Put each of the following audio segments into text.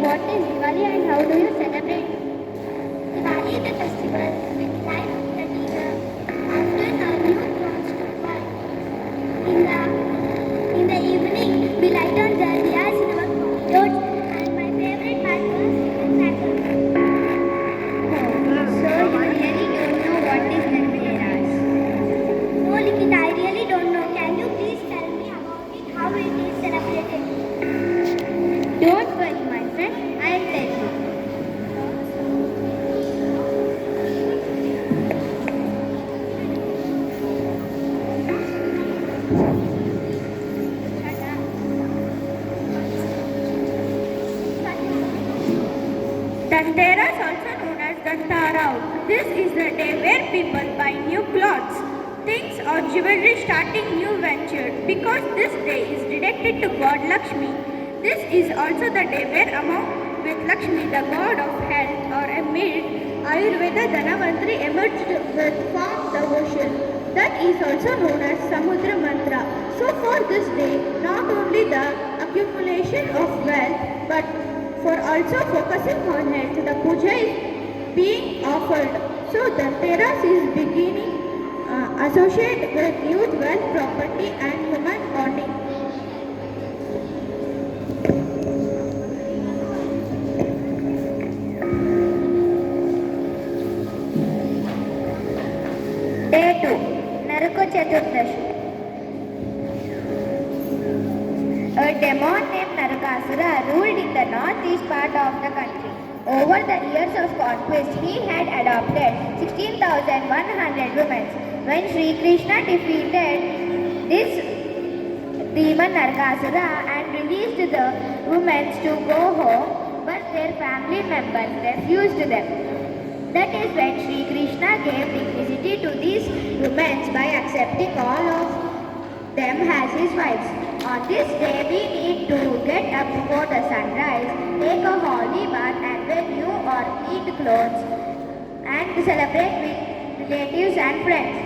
what is Diwali and how do you celebrate? Diwali is a festival with light, the deer, often a new clothes to buy. In the evening, we light on the diyas in our corridors, and my favorite part was crackers. So you really don't know what is Dhanteras? No, Likita, I really don't know. Can you please tell me about it, how it is celebrated? Don't worry, my friend. I'll tell you. Dhanteras, also known as Dhantarao. This is the day where people buy new clothes, things or jewelry starting new venture because this day is dedicated to God Lakshmi. This is also the day where among with Lakshmi, the god of health or a maid, Ayurveda Dhanavantri emerged with form devotion. That is also known as Samudra Mantra. So for this day, not only the accumulation of wealth but for also focusing on health, the puja is being offered. So Dhanteras is beginning associated with youth, wealth, property and human bonding. Day 2. Naruka Chaturdashi. A demon named Narakasura ruled in the northeast part of the country. Over the years of conquest, he had adopted 16,100 women. When Sri Krishna defeated this demon Narakasura and released the women to go home, but their family members refused them. That is when Sri Krishna gave dignity to these women by accepting all of them as his wives. On this day, we need to get up before the sunrise, take a holy bath and wear new or neat clothes and celebrate with relatives and friends.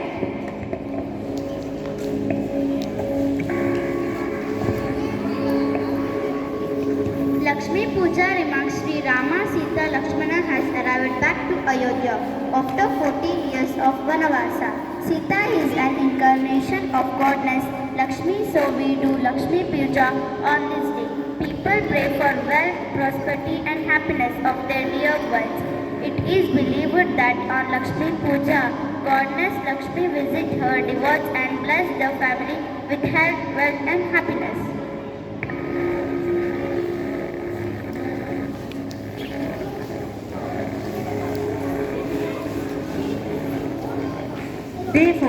Lakshmi Puja remarks Sri Rama Sita Lakshmana has arrived back to Ayodhya after 14 years of Vanavasa. Sita is an incarnation of goddess Lakshmi, so we do Lakshmi Puja on this day. People pray for wealth, prosperity and happiness of their dear ones. It is believed that on Lakshmi Puja, goddess Lakshmi visits her devotees and bless the family with health, wealth and happiness. Day 4.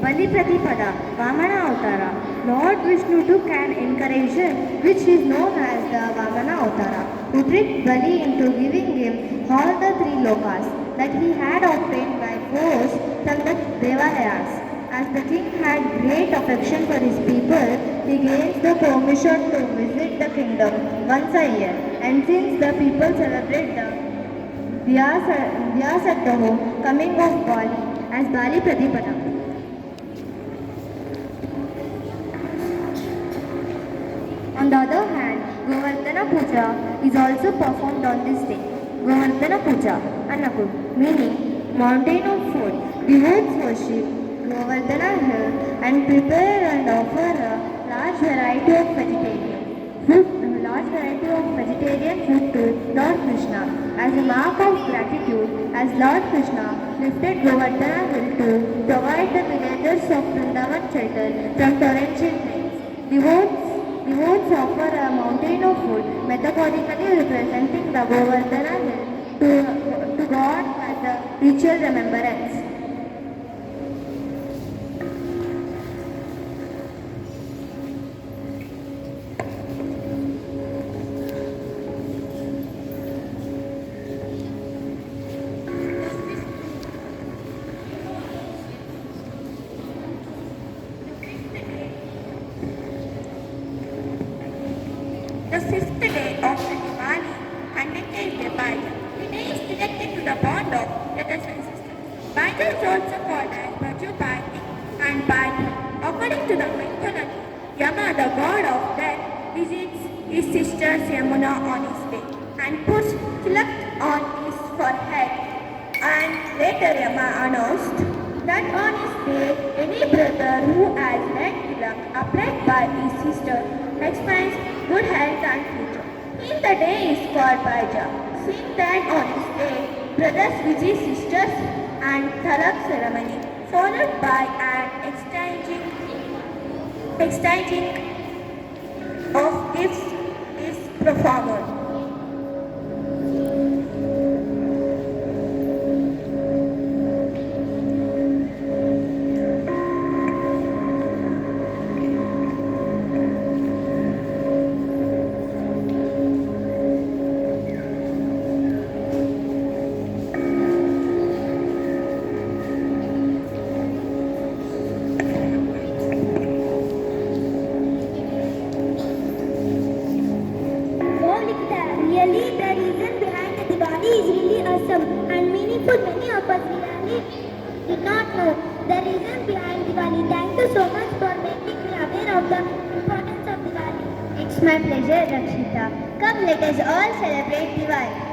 Bali Pratipada, Vamana Avtara. Lord Vishnu took an incarnation which is known as the Vamana Avtara to trick Bali into giving him all the three lokas that he had obtained by force from the Devalayas. As the king had great affection for his people, he gave the permission to visit the kingdom once a year. And since the people celebrate the Diyas at the home coming of Bali as Bali Pratipada. On the other hand, Govardhana Puja is also performed on this day. Govardhana Puja, Annakud, meaning mountain of food. Devotees worship Govardhana hill and prepare and offer a large variety of vegetarian food to Lord Krishna as a mark of gratitude, as Lord Krishna lifted Govardhana hill to provide the villagers of Vrindavan shelter from torrential rains. Devotees offer a mountain of food, metaphorically representing the Govardhana hill to God as a ritual remembrance. The fifth day of the Diwali, Annakay Baja. Today is connected to the bond of brothers and sisters. Baja is also called as Baju Bhati and Bhati. According to the mythology, Yama, the god of death, visits his sister Yamuna on his way. and pushed Tilak on his forehead. And later Yama announced that on his day, any brother who has had Tilak applied by his sister expands good health and future. Hence the day is called Baija. Since then on his day, brothers visit sisters and Tilak ceremony, followed by an exchanging of gifts is performed. Oh, Likita, really the reason behind the Diwali is really awesome and meaningful. Many of us really did not know the reason behind Diwali. Thank you so much for making me aware of the importance of Diwali. It's my pleasure, Rakshita. Come, let us all celebrate Diwali.